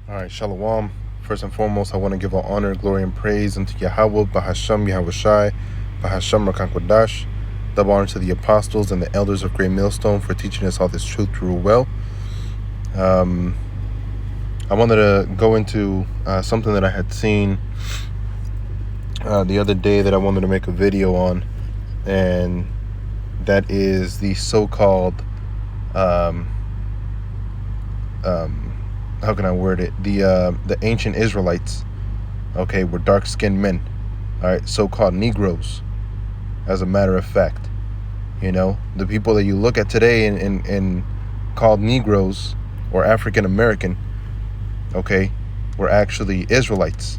All right, Shalom. First and foremost, I want to give all honor, glory, and praise unto Yahweh, Bahasham Yahushai, Bahasham Rakankwadash. Double honor to the apostles and the elders of Great Millstone for teaching us all this truth through well. I wanted to go into something that I had seen the other day that I wanted to make a video on, and that is the so-called how can I word it? The ancient Israelites, okay, were dark-skinned men, all right, so-called Negroes, as a matter of fact. You know, the people that you look at today and called Negroes or African American, okay, were actually Israelites.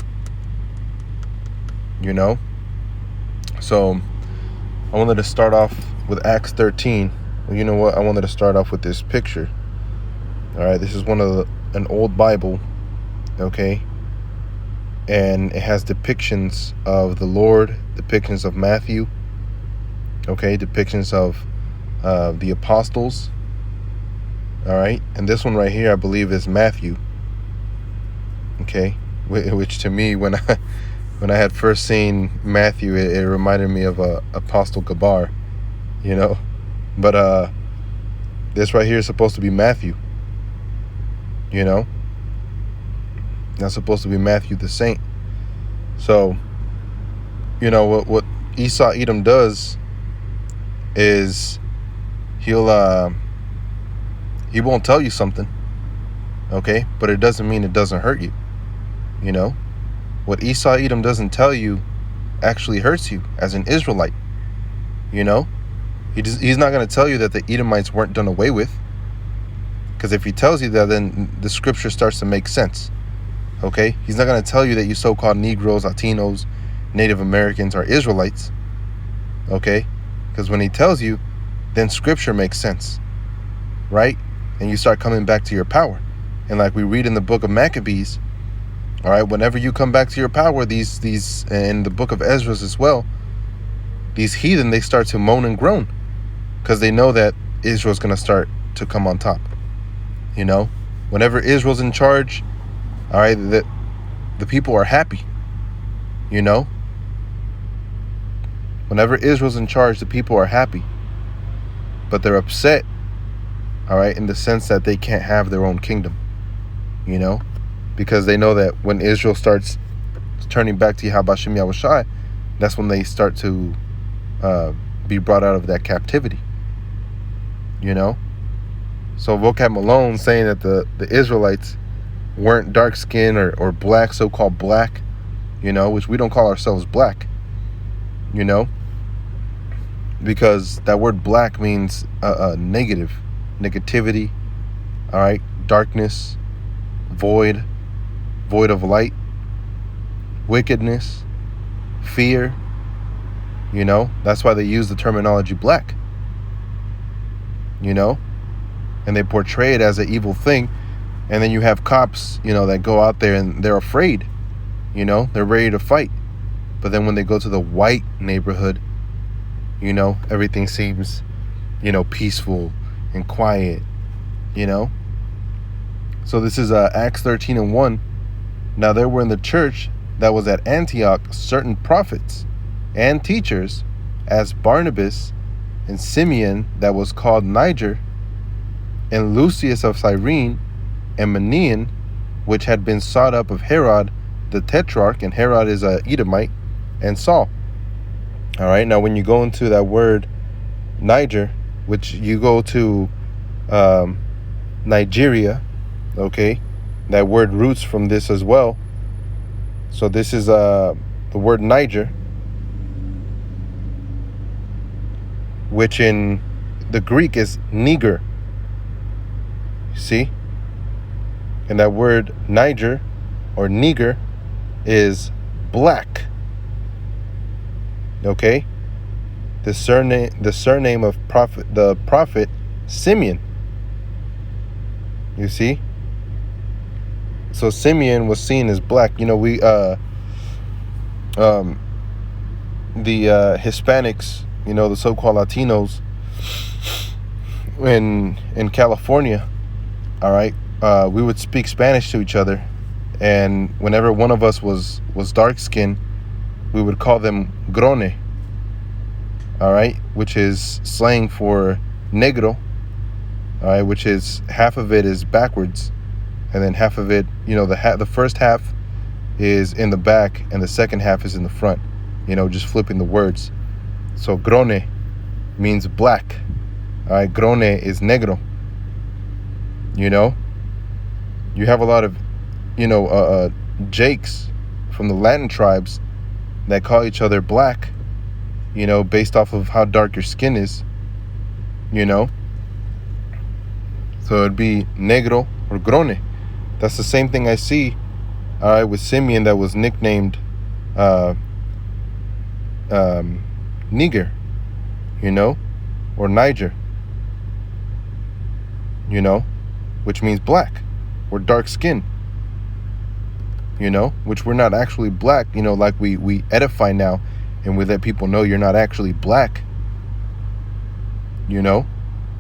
You know, so I wanted to start off with Acts 13. Well, you know what? I wanted to start off with this picture. All right, this is an old Bible, okay, and it has depictions of the Lord, depictions of Matthew, okay, depictions of the apostles, all right, and this one right here, I believe, is Matthew, okay, which to me, when I had first seen Matthew, it reminded me of Apostle Gabar, you know, but this right here is supposed to be Matthew. You know, that's supposed to be Matthew the Saint. So, you know, what Esau Edom does is he won't tell you something, okay? But it doesn't mean it doesn't hurt you. You know, what Esau Edom doesn't tell you actually hurts you as an Israelite. You know, he's not going to tell you that the Edomites weren't done away with. Because if he tells you that, then the scripture starts to make sense. Okay? He's not going to tell you that you so-called Negroes, Latinos, Native Americans are Israelites. Okay? Because when he tells you, then scripture makes sense. Right? And you start coming back to your power. And like we read in the book of Maccabees, all right, whenever you come back to your power, these in the book of Ezra as well, these heathen, they start to moan and groan. Because they know that Israel's going to start to come on top. You know, whenever Israel's in charge, all right, the people are happy. You know, whenever Israel's in charge, the people are happy, but they're upset, all right, in the sense that they can't have their own kingdom, you know, because they know that when Israel starts turning back to Yahweh Yahushai, that's when they start to be brought out of that captivity, you know. So Vocab Malone saying that the Israelites weren't dark-skinned or black, so-called black, you know, which we don't call ourselves black, you know, because that word black means negativity, all right, darkness, void of light, wickedness, fear, you know. That's why they use the terminology black, you know. And they portray it as an evil thing. And then you have cops, you know, that go out there and they're afraid, you know, they're ready to fight. But then when they go to the white neighborhood, you know, everything seems, you know, peaceful and quiet, you know. So this is Acts 13:1. Now there were in the church that was at Antioch certain prophets and teachers, as Barnabas and Simeon that was called Niger, and Lucius of Cyrene, and Manaen, which had been sought up of Herod the Tetrarch, and Herod is a Edomite, and Saul. All right, now when you go into that word Niger, which you go to Nigeria, okay, that word roots from this as well. So this is the word Niger, which in the Greek is Niger. See? And that word Niger or Niger is black. Okay? The surname of the prophet Simeon. You see? So Simeon was seen as black. You know, we the Hispanics, you know, the so-called Latinos in California, all right, we would speak Spanish to each other, And whenever one of us was dark skinned, we would call them grone, all right, which is slang for negro, all right, which is half of it is backwards, and then half of it, the first half is in the back and the second half is in the front, just flipping the words. So grone means black, all right, grone is negro. You have a lot of Jakes from the Latin tribes that call each other black, based off of how dark your skin is, So it'd be negro or grone. That's the same thing I see, all right, with Simeon that was nicknamed Niger, or Niger, which means black or dark skin, which we're not actually black, like we edify now and we let people know you're not actually black,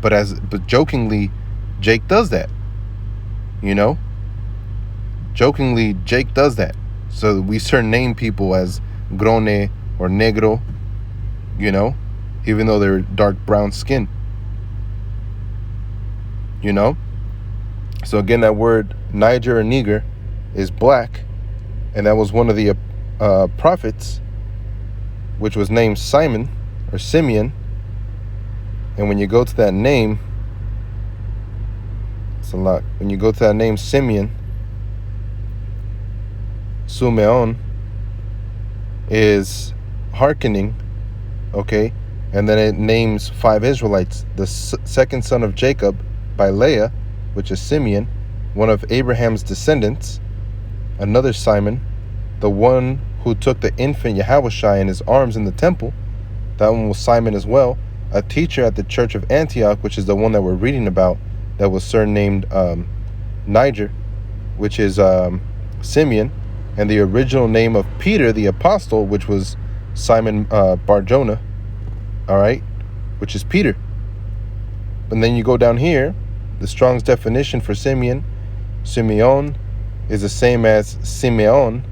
but jokingly Jake does that, jokingly Jake does that. So we surname people as grone or negro, even though they're dark brown skin, So again, that word Niger or Niger is black, and that was one of the prophets, which was named Simon or Simeon. And when you go to that name, it's a lot. When you go to that name Simeon, Sumeon is hearkening, okay? And then it names 5 Israelites. The second son of Jacob by Leah, which is Simeon, one of Abraham's descendants, another Simon, the one who took the infant Yahushua in his arms in the temple, that one was Simon as well, a teacher at the church of Antioch, which is the one that we're reading about, that was surnamed Niger, which is Simeon, and the original name of Peter the apostle, which was Simon Bar-Jonah, all right, which is Peter. And then you go down here, the Strong's definition for Simeon is the same as Simeon,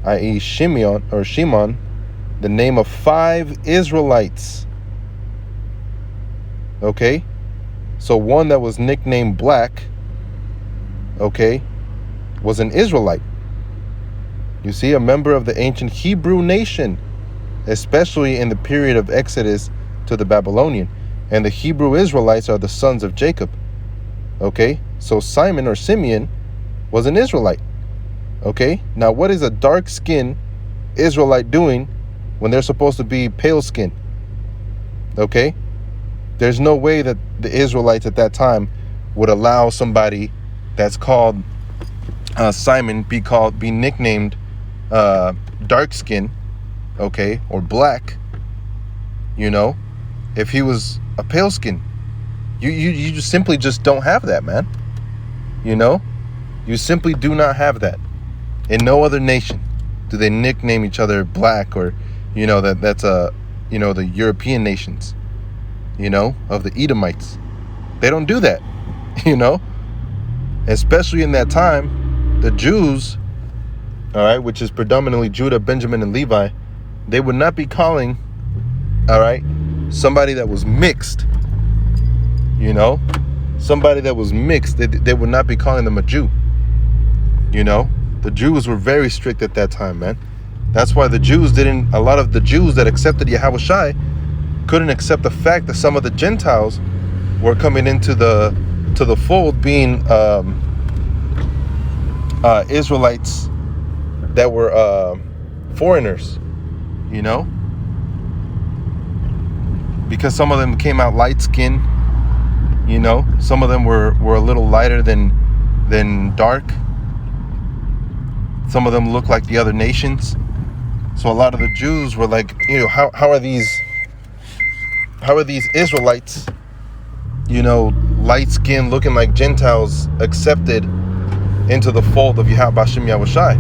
i.e. Shimeon or Shimon, the name of 5 Israelites. Okay? So one that was nicknamed Black, okay, was an Israelite. You see, a member of the ancient Hebrew nation, especially in the period of Exodus to the Babylonian. And the Hebrew Israelites are the sons of Jacob. Okay? So Simon or Simeon was an Israelite. Okay? Now, what is a dark-skinned Israelite doing when they're supposed to be pale-skinned? Okay? There's no way that the Israelites at that time would allow somebody that's called Simon be nicknamed dark-skinned, okay, or black, if he was a pale-skinned. You just simply just don't have that, man. You simply do not have that. In no other nation do they nickname each other black, or that's the European nations, of the Edomites. They don't do that, especially in that time. The Jews, all right, which is predominantly Judah, Benjamin, and Levi, they would not be calling, all right, somebody that was mixed, somebody that was mixed, they would not be calling them a Jew. The Jews were very strict at that time, man. That's why a lot of the Jews that accepted Yahushua couldn't accept the fact that some of the Gentiles were coming into the fold, being Israelites that were foreigners, because some of them came out light-skinned, some of them were a little lighter than dark. Some of them looked like the other nations. So a lot of the Jews were like, how are these Israelites, light-skinned, looking like Gentiles, accepted into the fold of Bashim Yahushai?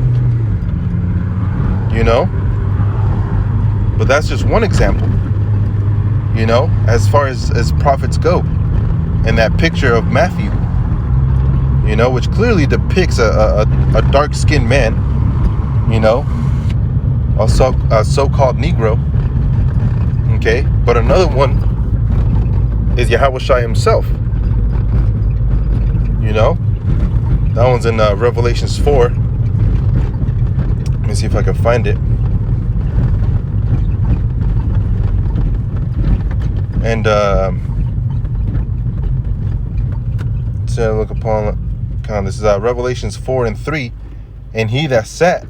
But that's just one example, as far as prophets go, and that picture of Matthew, which clearly depicts a dark-skinned man, a so-called Negro. Okay, but another one is Yahushua himself. That one's in Revelations 4. Let me see if I can find it. And to look upon, this is Revelations 4:3. And he that sat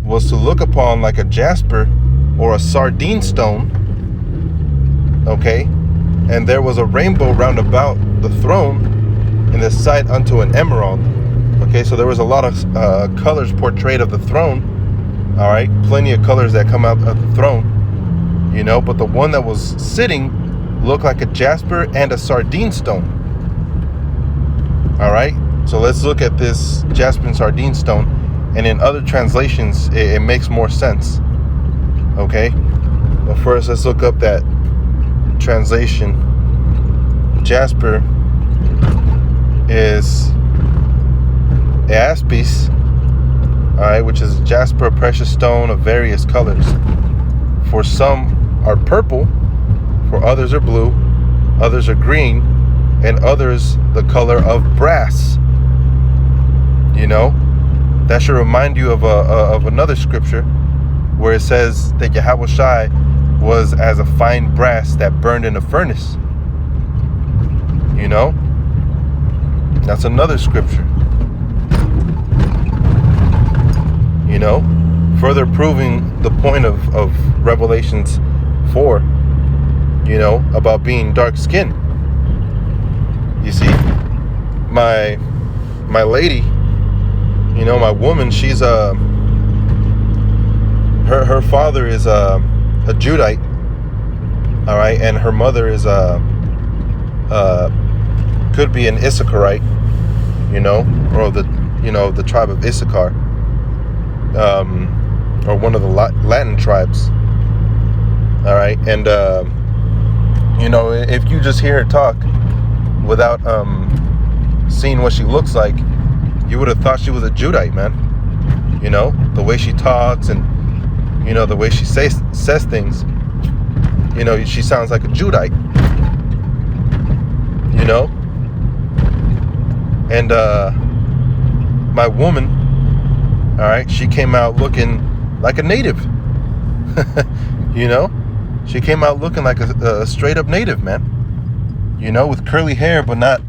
was to look upon like a jasper or a sardine stone. Okay, and there was a rainbow round about the throne, in the sight unto an emerald. Okay, so there was a lot of colors portrayed of the throne. All right, plenty of colors that come out of the throne. But the one that was sitting looked like a jasper and a sardine stone. All right, so let's look at this jasper and sardine stone, and in other translations it makes more sense. Okay, but first let's look up that translation. Jasper is jaspis, all right, which is jasper, a precious stone of various colors. For some are purple, for others are blue, others are green, and others the color of brass. That should remind you of another scripture where it says that Yahushua was as a fine brass that burned in a furnace. That's another scripture. Further proving the point of Revelations 4, about being dark skinned. You see, my lady, my woman, she's her father is a Judite, all right, and her mother is could be an Issacharite, or the tribe of Issachar, or one of the Latin tribes. All right, and if you just hear her talk without seeing what she looks like, you would have thought she was a Judite, man. The way she talks and the way she says things, she sounds like a Judite. And my woman, all right, she came out looking like a native. She came out looking like a straight up native, man. With curly hair, but not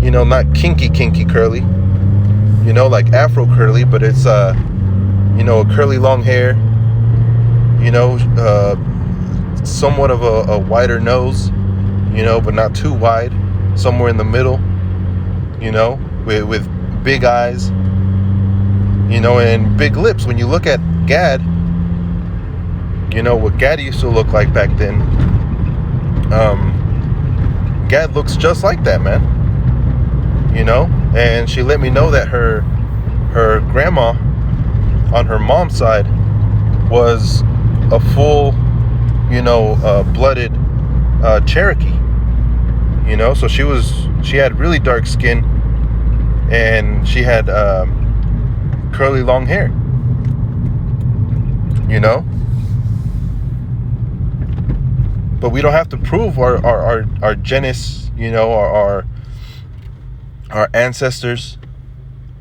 not kinky curly, like Afro curly, but it's a curly long hair, somewhat of a wider nose, but not too wide, somewhere in the middle, with big eyes, and big lips. When you look at Gad, what Gad used to look like back then, Gad looks just like that, man. And she let me know that her grandma on her mom's side was a full, blooded Cherokee. So she had really dark skin, and she had curly long hair. But we don't have to prove our genus, our ancestors.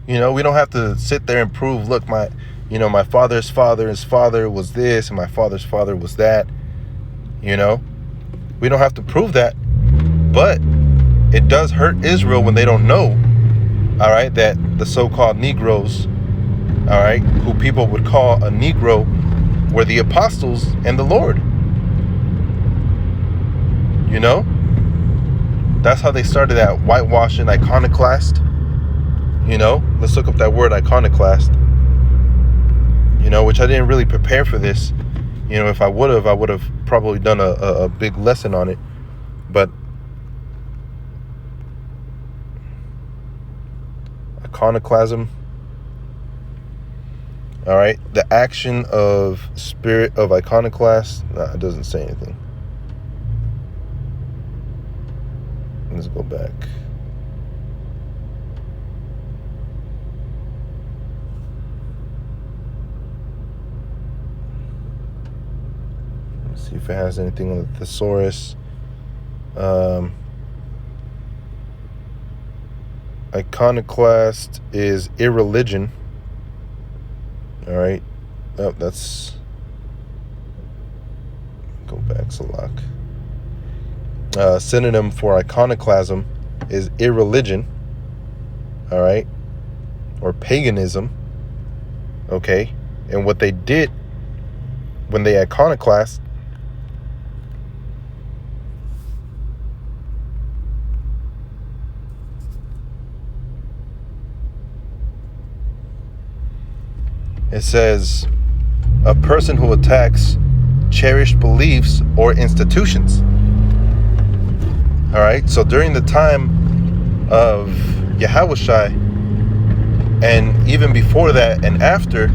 We don't have to sit there and prove, look, my father's father's father was this, and my father's father was that. We don't have to prove that. But it does hurt Israel when they don't know, all right, that the so-called Negroes, all right, who people would call a Negro, were the apostles and the Lord. That's how they started that whitewashing iconoclast. Let's look up that word iconoclast. Which I didn't really prepare for this. If I would have probably done a big lesson on it. But iconoclasm, all right, the action of spirit of iconoclast. It doesn't say anything. Let's go back. See if it has anything on the thesaurus. Iconoclast is irreligion. All right. Oh, that's... Go back, Salak. Synonym for iconoclasm is irreligion. All right. Or paganism. Okay. And what they did when they iconoclast, it says a person who attacks cherished beliefs or institutions. All right. So during the time of Yahushua, and even before that and after,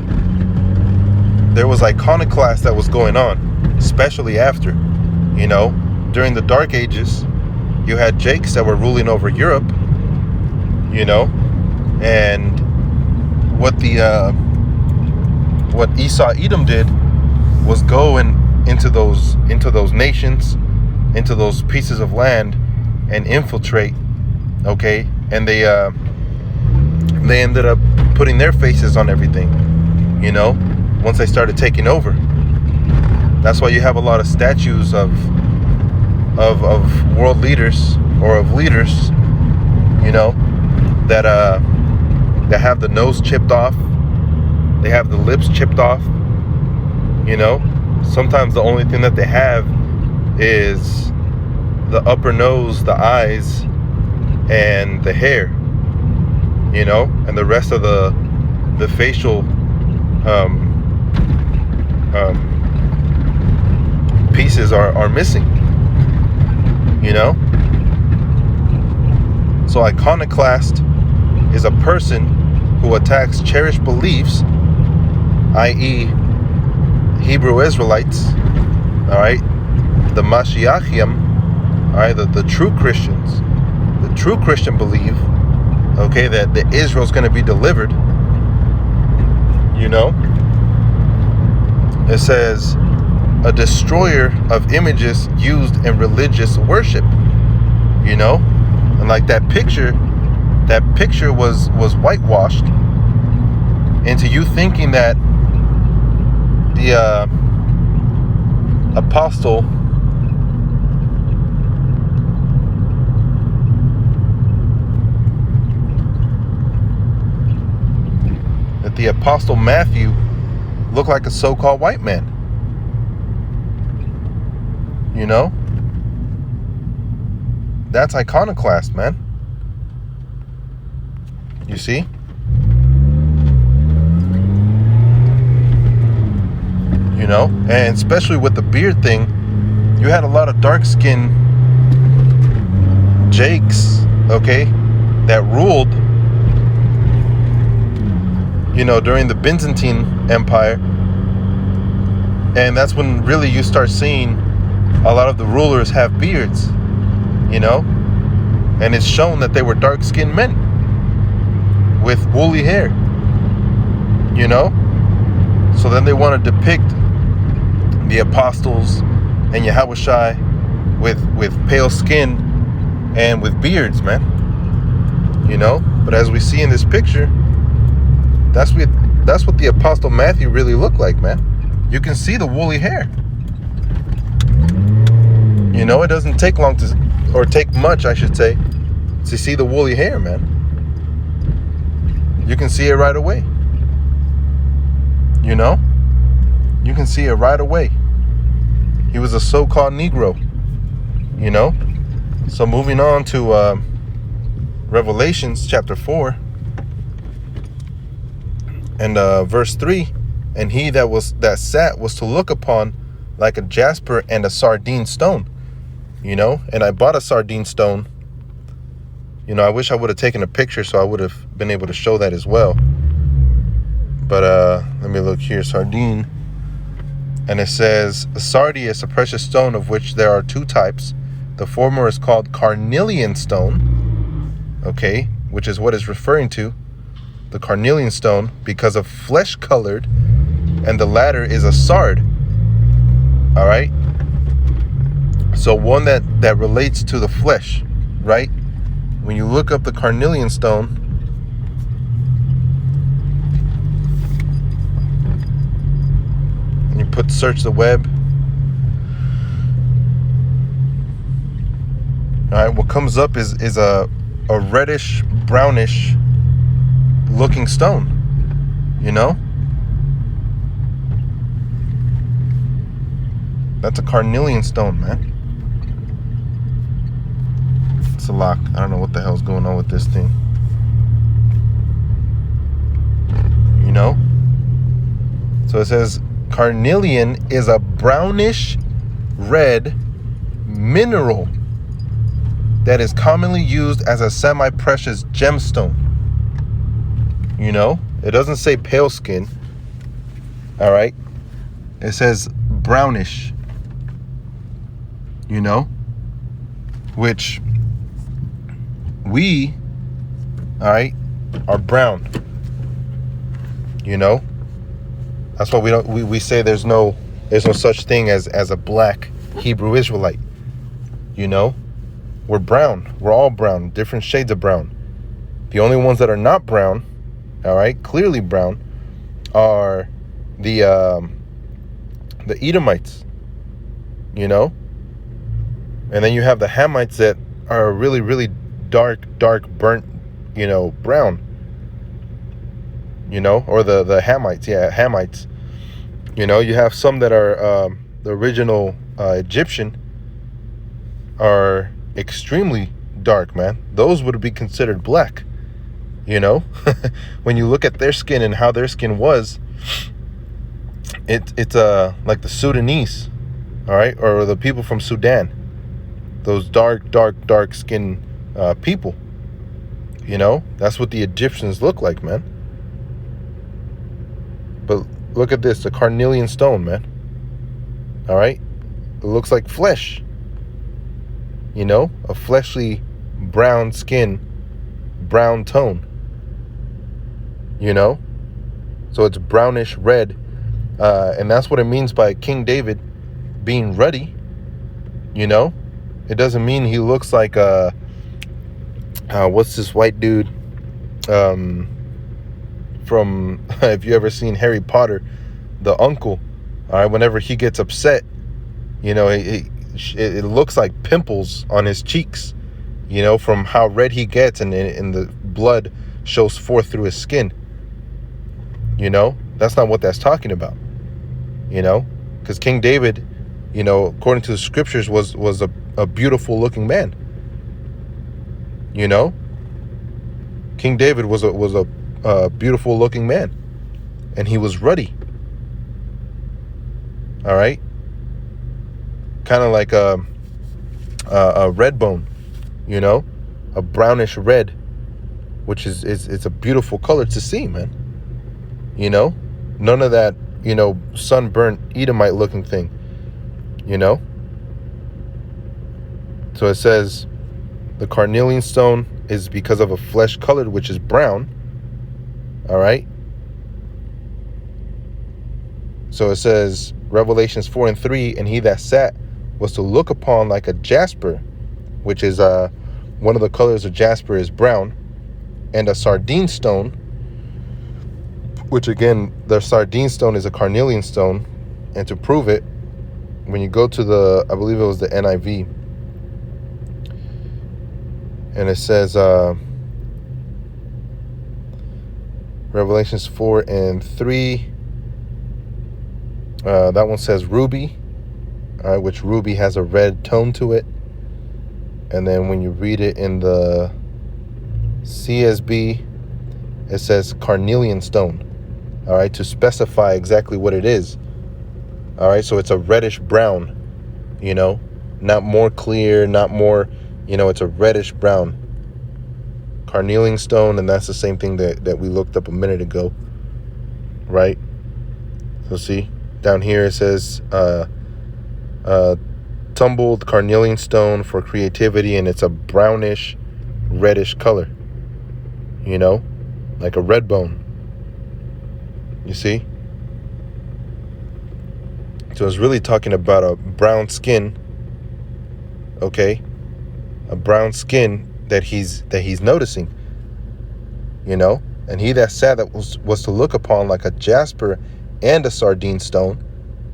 there was iconoclast that was going on, especially after, during the Dark Ages, you had Jakes that were ruling over Europe, and what Esau Edom did was go into those nations, into those pieces of land, and infiltrate. Okay, and they ended up putting their faces on everything. Once they started taking over. That's why you have a lot of statues of world leaders or of leaders, that have the nose chipped off. They have the lips chipped off. Sometimes the only thing that they have is the upper nose, the eyes, and the hair. And the rest of the facial pieces are missing. So iconoclast is a person who attacks cherished beliefs, i.e. Hebrew Israelites, all right, the Mashiachim, all right, the true Christians. The true Christian believe, okay, that the Israel's going to be delivered. It says a destroyer of images used in religious worship. And like that picture was whitewashed into you thinking that the apostle Matthew looked like a so-called white man. That's iconoclast, man. You see? And especially with the beard thing, you had a lot of dark-skinned Jakes, okay, that ruled, during the Byzantine Empire. And that's when really you start seeing a lot of the rulers have beards, and it's shown that they were dark-skinned men with woolly hair, So then they want to depict the apostles and Yahushua with pale skin and with beards, man. But as we see in this picture, that's what the apostle Matthew really looked like, man. You can see the woolly hair. It doesn't take long or take much, I should say, to see the woolly hair, man. You can see it right away. You can see it right away. He was a so-called Negro. So moving on to Revelations chapter 4 and verse 3. And he that sat was to look upon like a jasper and a sardine stone. And I bought a sardine stone. I wish I would have taken a picture so I would have been able to show that as well. But let me look here. Sardine. And it says, sardius, a precious stone of which there are two types. The former is called Carnelian Stone. Okay, which is what is referring to the Carnelian Stone because of flesh colored. And the latter is a sard. All right. So one that relates to the flesh, right? When you look up the carnelian stone, and you put search the web, all right, what comes up is a reddish, brownish looking stone, you know? That's a carnelian stone, man. It's a lock. I don't know what the hell's going on with this thing. You know? So it says carnelian is a brownish red mineral that is commonly used as a semi-precious gemstone. You know? It doesn't say pale skin. All right? It says brownish. You know? Which we, all right, are brown. You know? That's why we say there's no such thing as a black Hebrew Israelite. You know? We're brown. We're all brown, different shades of brown. The only ones that are not brown, all right, clearly brown, are the Edomites. You know? And then you have the Hamites that are really, really dark, burnt, you know, brown. You know, or the Hamites, Hamites. You know, you have some that are the original Egyptian are extremely dark, man. Those would be considered black. You know, when you look at their skin and how their skin was, it's like the Sudanese, all right, or the people from Sudan. Those dark skin people. You know, that's what the Egyptians look like, man. But look at this, the carnelian stone, man. All right, it looks like flesh. You know, a fleshly brown skin, brown tone. You know, so it's brownish red, and that's what it means by King David being ruddy. You know, it doesn't mean he looks like what's this white dude from if you ever seen Harry Potter, the uncle. All right, whenever he gets upset, you know, it looks like pimples on his cheeks, you know, from how red he gets, and the blood shows forth through his skin. You know, that's not what that's talking about. You know, because King David, you know, according to the scriptures, was a beautiful looking man. You know, King David was a beautiful looking man, and he was ruddy. All right, kind of like a red bone, you know, a brownish red, which is it's a beautiful color to see, man. You know, none of that, you know, sunburnt Edomite looking thing. You know, so it says the carnelian stone is because of a flesh colored, which is brown. All right. So it says Revelations 4:3, and he that sat was to look upon like a jasper, which is one of the colors of jasper is brown, and a sardine stone, which again, the sardine stone is a carnelian stone. And to prove it, when you go to the, I believe it was the NIV, and it says Revelations 4:3, that one says ruby, which ruby has a red tone to it. And then when you read it in the CSB, it says carnelian stone, all right, to specify exactly what it is. All right, so it's a reddish brown, you know, not more clear, not more, you know, it's a reddish brown carnelian stone. And that's the same thing that we looked up a minute ago, right? So see, down here it says tumbled carnelian stone for creativity, and it's a brownish reddish color, you know, like a red bone. You see? So it's really talking about a brown skin, okay? A brown skin that he's noticing, you know? And he that sat that was to look upon like a jasper and a sardine stone.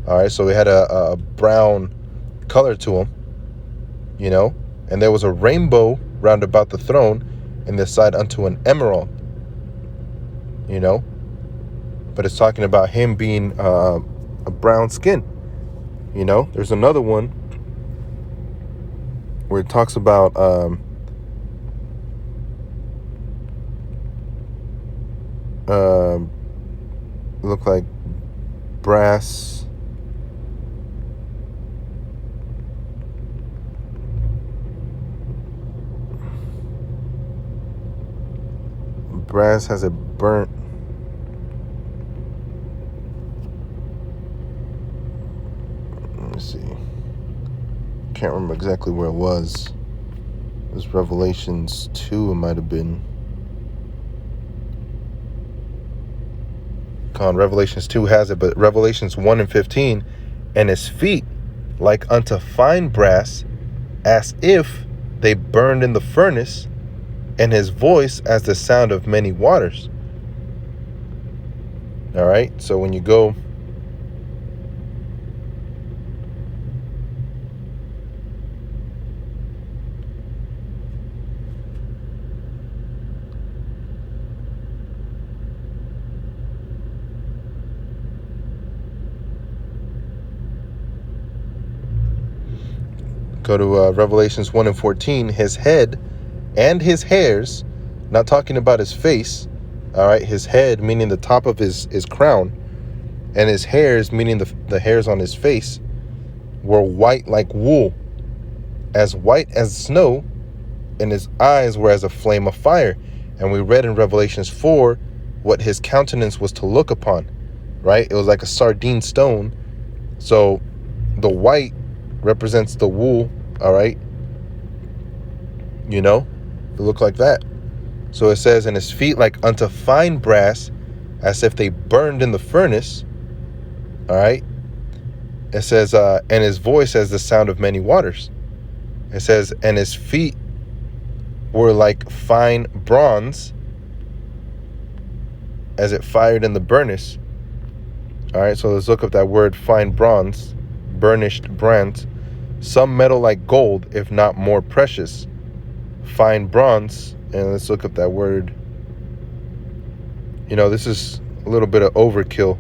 All right, so he had a brown color to him, you know? And there was a rainbow round about the throne, and the side unto an emerald, you know? But it's talking about him being a brown skin, you know? There's another one where it talks about look like brass. Brass has a burnt. Let me see. Can't remember exactly where it was. It was Revelations 2, it might have been. Revelations 2 has it, but Revelations 1 and 15, and his feet like unto fine brass, as if they burned in the furnace, and his voice as the sound of many waters. All right, so when you go to Revelations 1 and 14, his head and his hairs, not talking about his face, all right, his head meaning the top of his crown, and his hairs meaning the hairs on his face, were white like wool, as white as snow, and his eyes were as a flame of fire. And we read in Revelations 4 what his countenance was to look upon, right? It was like a sardine stone. So the white represents the wool, all right? You know, it looked like that. So it says, and his feet like unto fine brass, as if they burned in the furnace, all right? It says, and his voice as the sound of many waters. It says, and his feet were like fine bronze, as it fired in the burnish. All right, so let's look up that word, fine bronze, burnished bronze. Some metal like gold, if not more precious. Fine bronze, and let's look up that word. You know, this is a little bit of overkill,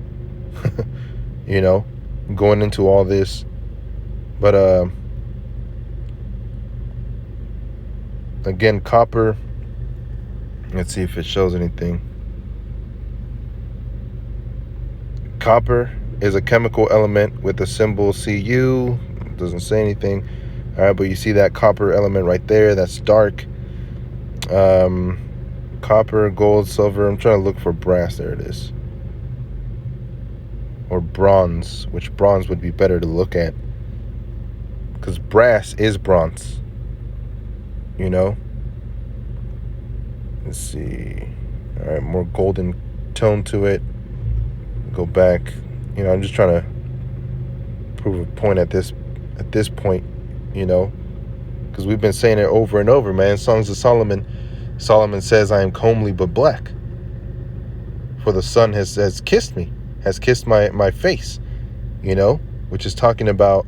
you know, going into all this. But again, copper. Let's see if it shows anything. Copper is a chemical element with the symbol Cu. It doesn't say anything. All right, but you see that copper element right there. That's dark. Copper, gold, silver. I'm trying to look for brass. There it is. Or bronze, which bronze would be better to look at, because brass is bronze. You know. Let's see. All right, more golden tone to it. Go back. You know, I'm just trying to prove a point at this point, you know, because we've been saying it over and over, man. Songs of Solomon. Solomon says, I am comely but black, for the sun has kissed me, has kissed my face, you know, which is talking about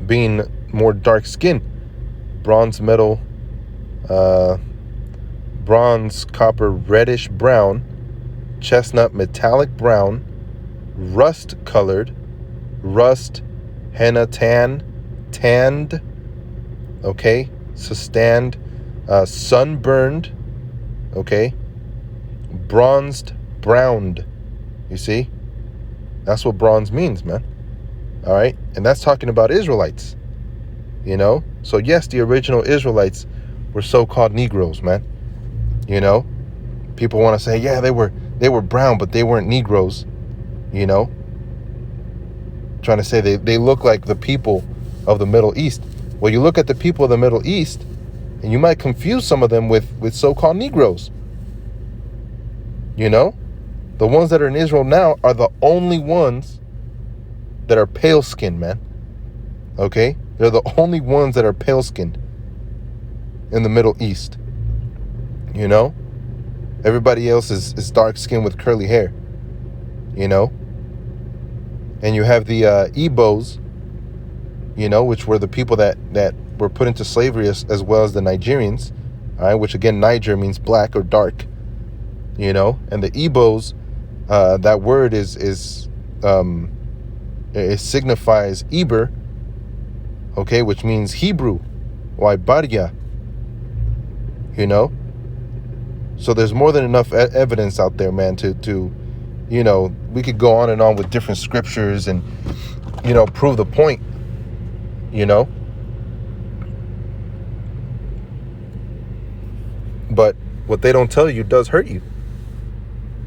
being more dark skinned. Bronze, metal, bronze, copper, reddish brown, chestnut, metallic brown, rust colored, rust, henna, tanned, okay, sustained, sunburned, okay, bronzed, browned. You see, that's what bronze means, man. All right, and that's talking about Israelites, you know. So yes, the original Israelites were so-called Negroes, man. You know, people want to say, yeah, they were brown, but they weren't Negroes, you know, trying to say they look like the people of the Middle East. Well, you look at the people of the Middle East, and you might confuse some of them with so-called Negroes. You know, the ones that are in Israel now are the only ones that are pale skinned, man. Okay? They're the only ones that are pale-skinned in the Middle East. You know? Everybody else is dark-skinned with curly hair. You know? And you have the Igbos, you know, which were the people that were put into slavery as well as the Nigerians, all right, which again, Niger means black or dark, you know, and the Igbos, that word it signifies Eber, okay, which means Hebrew, or Ibaria, you know. So there's more than enough evidence out there, man, to, you know, we could go on and on with different scriptures and, you know, prove the point, you know. But what they don't tell you does hurt you,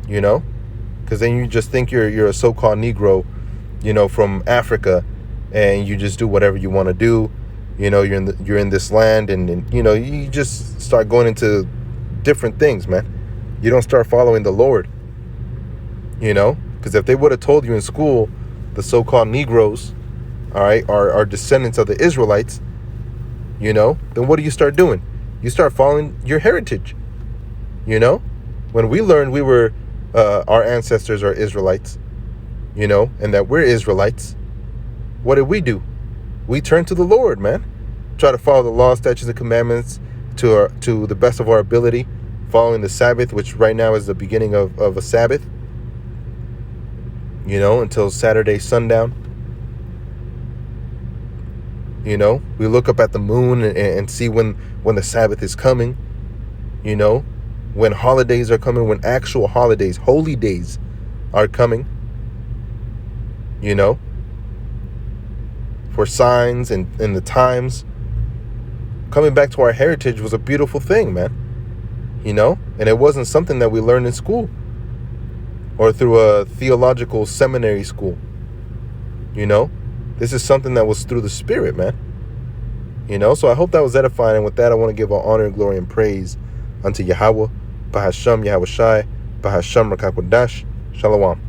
you know, because then you just think you're a so-called Negro, you know, from Africa, and you just do whatever you want to do, you know. You're in this land, and you know, you just start going into different things, man. You don't start following the Lord, you know, because if they would have told you in school the so-called Negroes, all right, are descendants of the Israelites, you know, then what do you start doing? You start following your heritage, you know. When we learned we were our ancestors are Israelites, you know, and that we're Israelites, what did we do? We turned to the Lord, man. Try to follow the law, statutes, and commandments to the best of our ability, following the Sabbath, which right now is the beginning of a Sabbath, you know, until Saturday sundown. You know, we look up at the moon and see when the Sabbath is coming, you know, when holidays are coming, when actual holidays, holy days are coming, you know, for signs and the times. Coming back to our heritage was a beautiful thing, man, you know, and it wasn't something that we learned in school or through a theological seminary school, you know. This is something that was through the Spirit, man. You know, so I hope that was edifying. And with that, I want to give all honor, glory, and praise unto Yahweh, Bahasham Yahweh Shai, Bahasham Rakakwadash, Shalom.